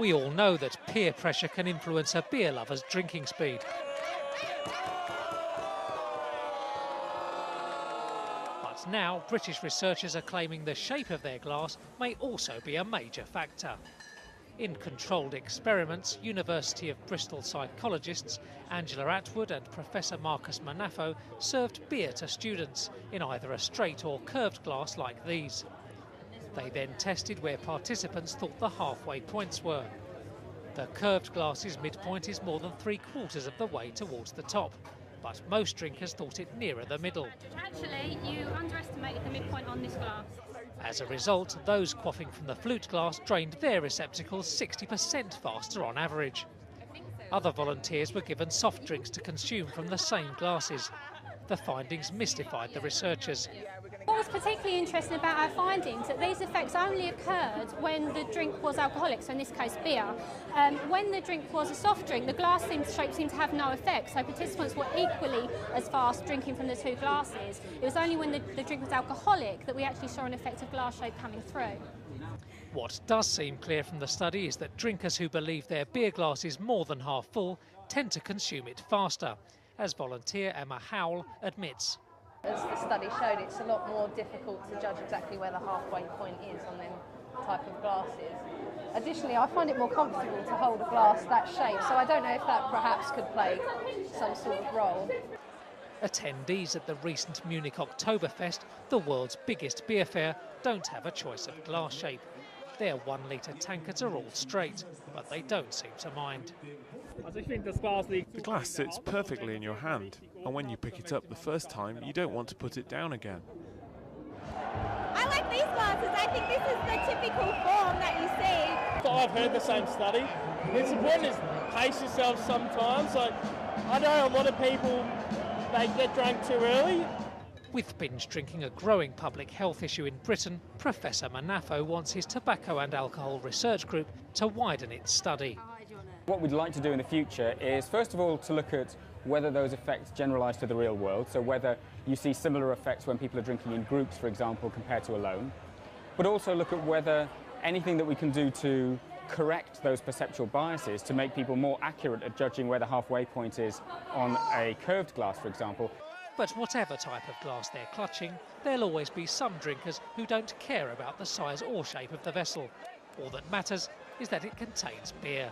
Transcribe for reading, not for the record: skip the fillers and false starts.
We all know that peer pressure can influence a beer lover's drinking speed. But now, British researchers are claiming the shape of their glass may also be a major factor. In controlled experiments, University of Bristol psychologists Angela Atwood and Professor Marcus Manafo served beer to students in either a straight or curved glass like these. They then tested where participants thought the halfway points were. The curved glass's midpoint is more than 3/4 of the way towards the top, but most drinkers thought it nearer the middle. Actually, you underestimated the midpoint on this glass. As a result, those quaffing from the flute glass drained their receptacles 60% faster on average. Other volunteers were given soft drinks to consume from the same glasses. The findings mystified the researchers. What was particularly interesting about our findings that these effects only occurred when the drink was alcoholic, so in this case beer. When the drink was a soft drink, the glass shape seemed to have no effect, so participants were equally as fast drinking from the two glasses. It was only when the drink was alcoholic that we actually saw an effect of glass shape coming through. What does seem clear from the study is that drinkers who believe their beer glass is more than half full tend to consume it faster, as volunteer Emma Howell admits. As the study showed, it's a lot more difficult to judge exactly where the halfway point is on them type of glasses. Additionally, I find it more comfortable to hold a glass that shape, so I don't know if that perhaps could play some sort of role. Attendees at the recent Munich Oktoberfest, the world's biggest beer fair, don't have a choice of glass shape. Their 1 litre tankards are all straight, but they don't seem to mind. The glass sits perfectly in your hand, and when you pick it up the first time, you don't want to put it down again. I like these glasses. I think this is the typical form that you see. I've heard the same study. It's important to pace yourself sometimes. Like, I know a lot of people, they get drunk too early. With binge drinking a growing public health issue in Britain, Professor Manafo wants his tobacco and alcohol research group to widen its study. What we'd like to do in the future is, first of all, to look at whether those effects generalise to the real world, so whether you see similar effects when people are drinking in groups, for example, compared to alone, but also look at whether anything that we can do to correct those perceptual biases to make people more accurate at judging where the halfway point is on a curved glass, for example. But whatever type of glass they're clutching, there'll always be some drinkers who don't care about the size or shape of the vessel. All that matters is that it contains beer.